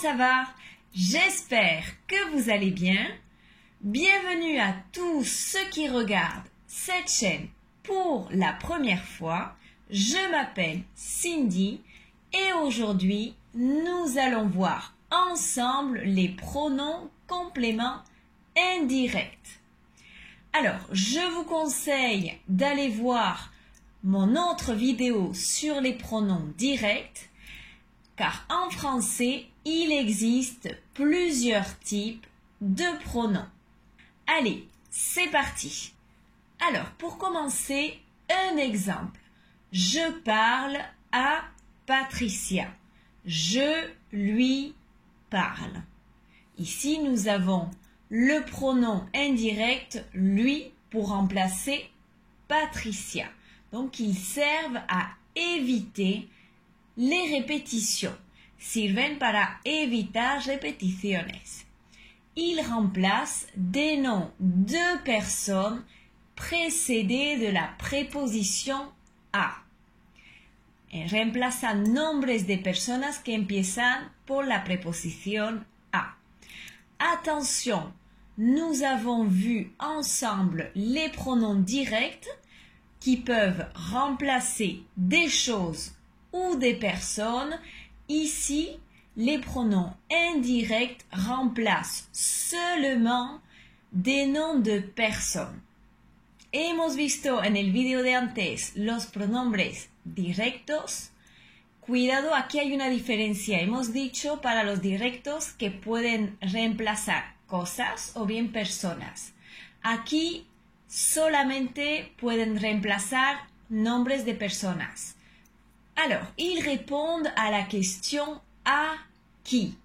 ça va? J'espère que vous allez bien. Bienvenue à tous ceux qui regardent cette chaîne pour la première fois. Je m'appelle Cindy et aujourd'hui, nous allons voir ensemble les pronoms compléments indirects. Alors, je vous conseille d'aller voir mon autre vidéo sur les pronoms directs, car en français, il existe plusieurs types de pronoms. Allez, c'est parti. Alors, pour commencer, un exemple. Je parle à Patricia. Je lui parle. Ici, nous avons le pronom indirect lui pour remplacer Patricia. Donc, ils servent à éviter les répétitions. Sirven para evitar repeticiones. Ils remplacent des noms de personnes précédés de la préposition a. Reemplazan nombres de personas que empiezan por la preposición a. Attention, nous avons vu ensemble les pronoms directs qui peuvent remplacer des choses ou des personnes. Ici, les pronoms indirects remplacent seulement des noms de personnes. Hemos visto en el vídeo de antes los pronombres directos. Cuidado, aquí hay una diferencia. Hemos dicho para los directos que pueden reemplazar cosas o bien personas. Aquí solamente pueden reemplazar nombres de personas. Alors, ils répondent à la question ¿a qui?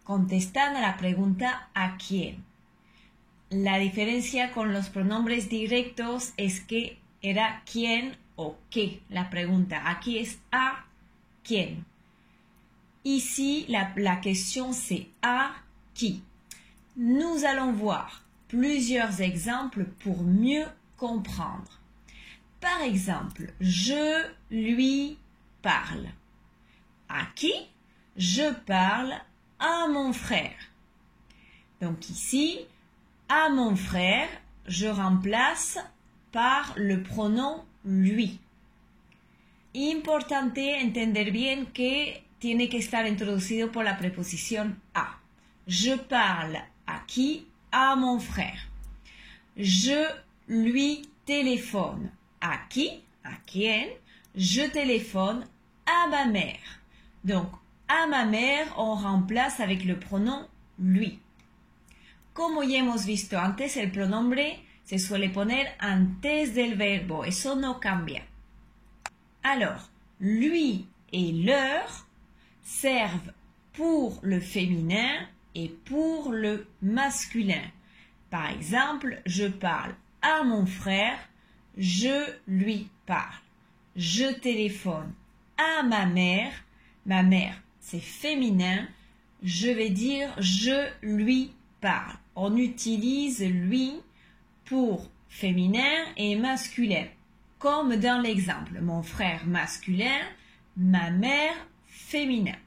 Contestan a la pregunta ¿a quién? La diferencia con los pronombres directos es que era quién o qué la pregunta. Aquí es ¿a quién? Ici, la question c'est ¿a qui? Nous allons voir plusieurs exemples pour mieux comprendre. Par exemple, je lui parle. À qui? Je parle à mon frère. Donc ici, à mon frère, je remplace par le pronom lui. Importante entender bien que tiene que estar introducido por la preposición a. Je parle à qui? À mon frère. Je lui téléphone. ¿A qui? ¿A quién? Je téléphone à ma mère. Donc, à ma mère, on remplace avec le pronom lui. Como ya hemos visto antes, el pronombre se suele poner antes del verbo. Eso no cambia. Alors, lui et leur servent pour le féminin et pour le masculin. Par exemple, je parle à mon frère. Je lui parle. Je téléphone à ma mère. Ma mère, c'est féminin. Je vais dire je lui parle. On utilise lui pour féminin et masculin. Comme dans l'exemple. Mon frère masculin, ma mère féminin.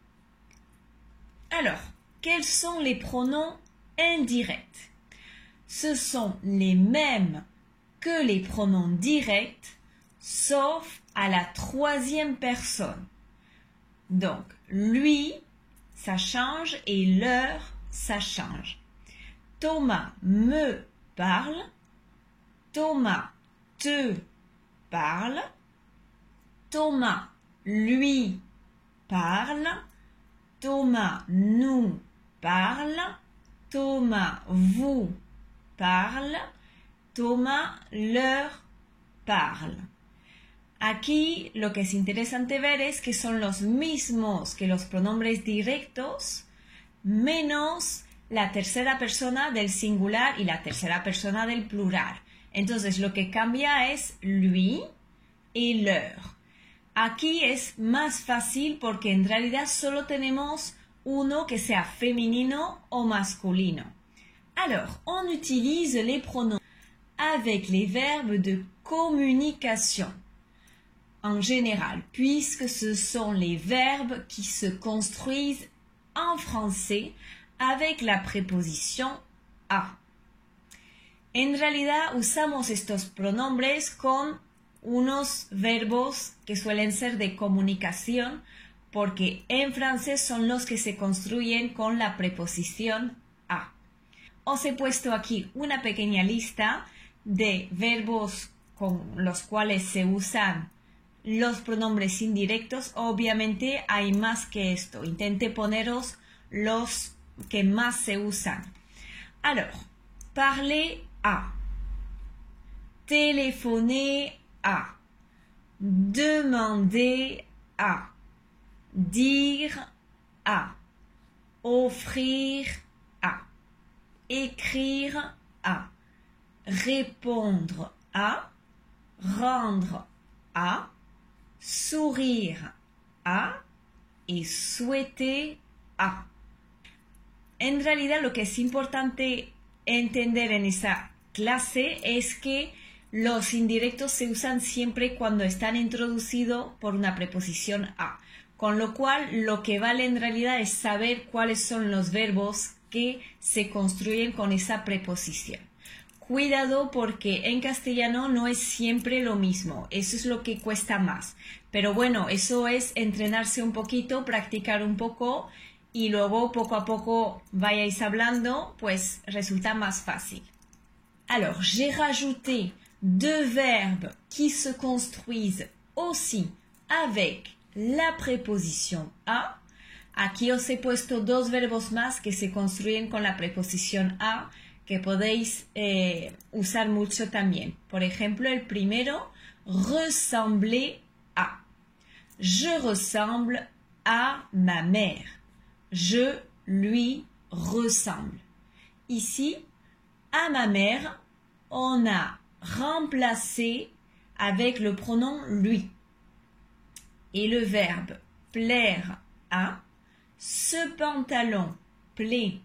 Alors, quels sont les pronoms indirects? Ce sont les mêmes que les pronoms directs, sauf à la troisième personne. Donc, lui, ça change et leur, ça change. Thomas me parle. Thomas te parle. Thomas lui parle. Thomas nous parle. Thomas vous parle. Thomas leur parle. Aquí lo que es interesante ver es que son los mismos que los pronombres directos, menos la tercera persona del singular y la tercera persona del plural. Entonces lo que cambia es lui y leur. Aquí es más fácil porque en realidad solo tenemos uno que sea femenino o masculino. Alors, on utilise les pronoms avec les verbes de communication en général, puisque ce sont les verbes qui se construisent en français avec la preposición a. En realidad usamos estos pronombres con unos verbos que suelen ser de comunicación porque en francés son los que se construyen con la preposición a. Os he puesto aquí una pequeña lista de verbos con los cuales se usan los pronombres indirectos. Obviamente hay más que esto. Intenté poneros los que más se usan. Alors, parler à, téléphoner à, demander à, dire à, offrir à, écrire à, répondre à, rendre à, sourire à y souhaiter à. En realidad lo que es importante entender en esa clase es que los indirectos se usan siempre cuando están introducidos por una preposición a. Con lo cual lo que vale en realidad es saber cuáles son los verbos que se construyen con esa preposición. Cuidado porque en castellano no es siempre lo mismo, eso es lo que cuesta más. Pero bueno, eso es entrenarse un poquito, practicar un poco y luego poco a poco vayáis hablando, pues resulta más fácil. Alors, j'ai rajouté deux verbes qui se construisent aussi avec la preposición a. Aquí os he puesto dos verbos más que se construyen con la preposición a, que podéis usar mucho también. Por ejemplo, el primero, ressembler à. Je ressemble à ma mère. Je lui ressemble. Ici, à ma mère, on a remplacé avec le pronom lui. Et le verbe plaire à, ce pantalon plaît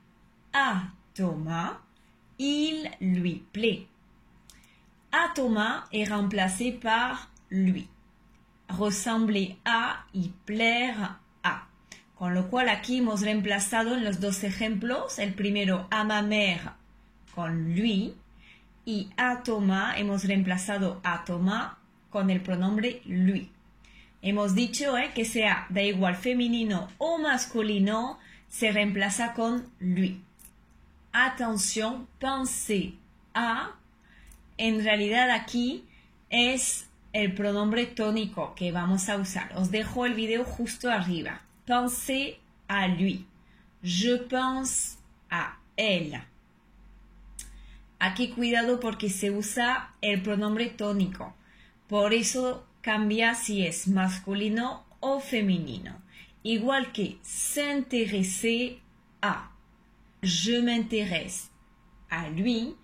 à Thomas, il lui plaît. À Thomas est remplacé par lui. Ressembler a y plaire a. Con lo cual aquí hemos reemplazado en los dos ejemplos, el primero a ma mère con lui y a Thomas hemos reemplazado a Thomas con el pronombre lui. Hemos dicho que sea da igual femenino o masculino, se reemplaza con lui. Atención, penser a, en realidad aquí es el pronombre tónico que vamos a usar. Os dejo el video justo arriba. Penser à lui. Je pense à elle. Aquí cuidado porque se usa el pronombre tónico. Por eso cambia si es masculino o femenino. Igual que s'intéresser à. Je m'intéresse à lui.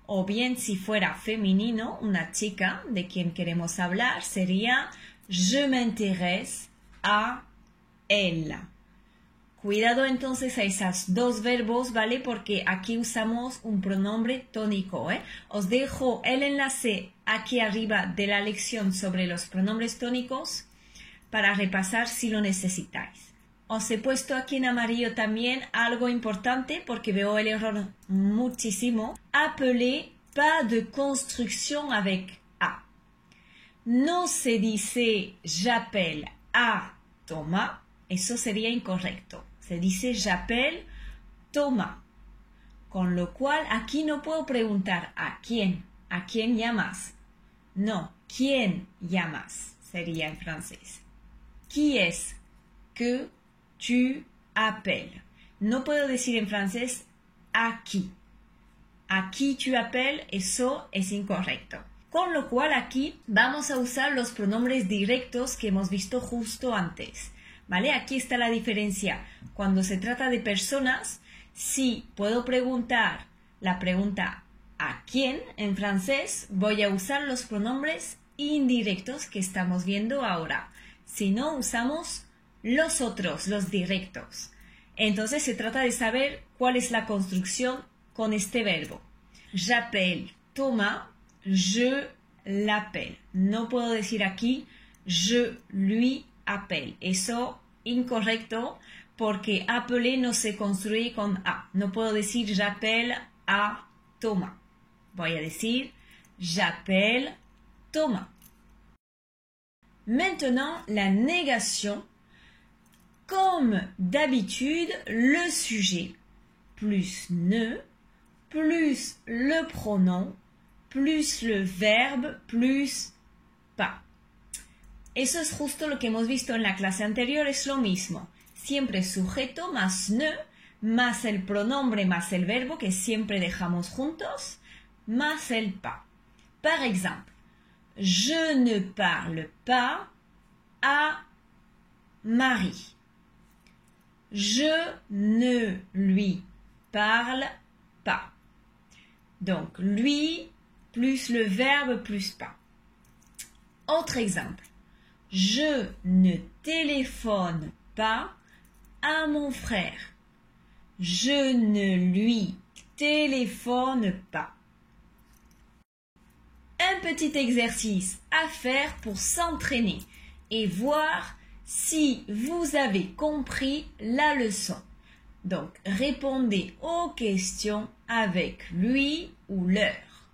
O bien si fuera femenino, una chica de quien queremos hablar, sería je m'intéresse à elle. Cuidado entonces a esos dos verbos, ¿vale? Porque aquí usamos un pronombre tónico, ¿eh? Os dejo el enlace aquí arriba de la lección sobre los pronombres tónicos para repasar si lo necesitáis. Os he puesto aquí en amarillo también algo importante porque veo el error muchísimo. Appeler, pas de construction avec a. No se dice j'appelle a Thomas, eso sería incorrecto. Se dice j'appelle Thomas. Con lo cual aquí no puedo preguntar ¿a quién llamas? No, ¿quién llamas? Sería en francés. Qui es que tu appelles? No puedo decir en francés ¿a qui? ¿A qui tu appelles? Eso es incorrecto. Con lo cual aquí vamos a usar los pronombres directos que hemos visto justo antes. ¿Vale? Aquí está la diferencia. Cuando se trata de personas, si puedo preguntar la pregunta ¿a quién? En francés, voy a usar los pronombres indirectos que estamos viendo ahora. Si no, usamos los otros, los directos. Entonces se trata de saber cuál es la construcción con este verbo. J'appelle Thomas, je l'appelle. No puedo decir aquí je lui appelle. Eso incorrecto porque appeler no se construye con A. No puedo decir j'appelle a Thomas. Voy a decir j'appelle Thomas. Maintenant, la négation. Comme d'habitude, le sujet plus ne, plus le pronom, plus le verbe, plus pas. Eso es justo lo que hemos visto en la clase anterior, es lo mismo. Siempre sujeto más ne, más el pronombre, más el verbo que siempre dejamos juntos, más el pas. Par exemple, je ne parle pas à Marie. Je ne lui parle pas. Donc, lui plus le verbe plus pas. Autre exemple. Je ne téléphone pas à mon frère. Je ne lui téléphone pas. Un petit exercice à faire pour s'entraîner et voir si vous avez compris la leçon. Donc, répondez aux questions avec lui ou leur.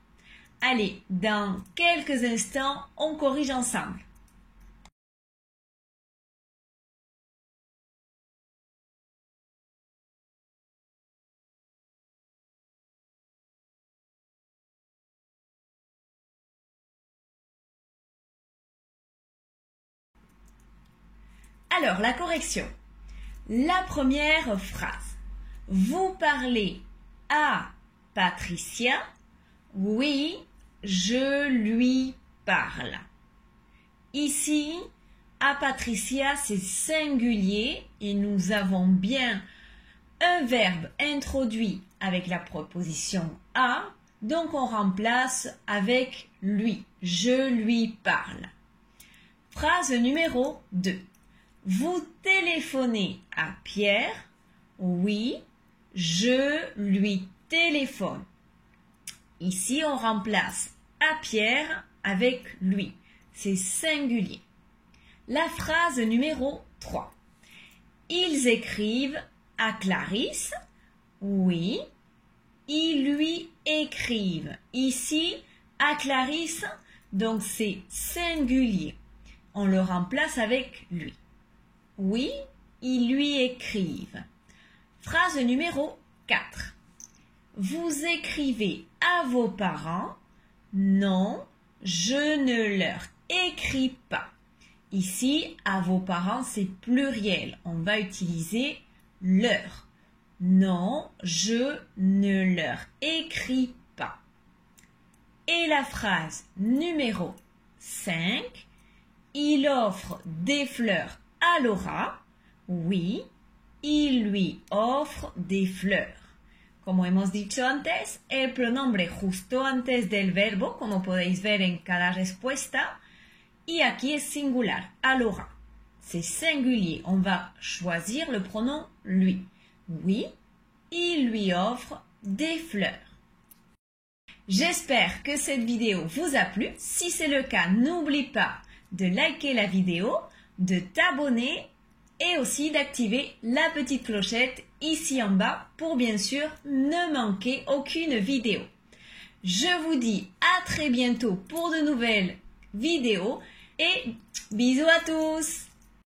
Allez, dans quelques instants, on corrige ensemble. Alors, la correction. La première phrase. Vous parlez à Patricia? Oui, je lui parle. Ici, à Patricia, c'est singulier et nous avons bien un verbe introduit avec la proposition à, donc on remplace avec lui. Je lui parle. Phrase numéro 2. Vous téléphonez à Pierre? Oui, je lui téléphone. Ici, on remplace à Pierre avec lui. C'est singulier. La phrase numéro 3. Ils écrivent à Clarisse? Oui, ils lui écrivent. Ici, à Clarisse, donc c'est singulier. On le remplace avec lui. Oui, ils lui écrivent. Phrase numéro 4. Vous écrivez à vos parents? Non, je ne leur écris pas. Ici, à vos parents, c'est pluriel. On va utiliser leur. Non, je ne leur écris pas. Et la phrase numéro 5. Il offre des fleurs à Laura. Oui, il lui offre des fleurs. Como hemos dicho antes, el pronombre justo antes del verbo, como podéis ver en cada respuesta, y aquí es singular, à Laura. C'est singulier, on va choisir le pronom lui. Oui, il lui offre des fleurs. J'espère que cette vidéo vous a plu. Si c'est le cas, n'oublie pas de liker la vidéo, de t'abonner et aussi d'activer la petite clochette ici en bas pour bien sûr ne manquer aucune vidéo. Je vous dis à très bientôt pour de nouvelles vidéos et bisous à tous!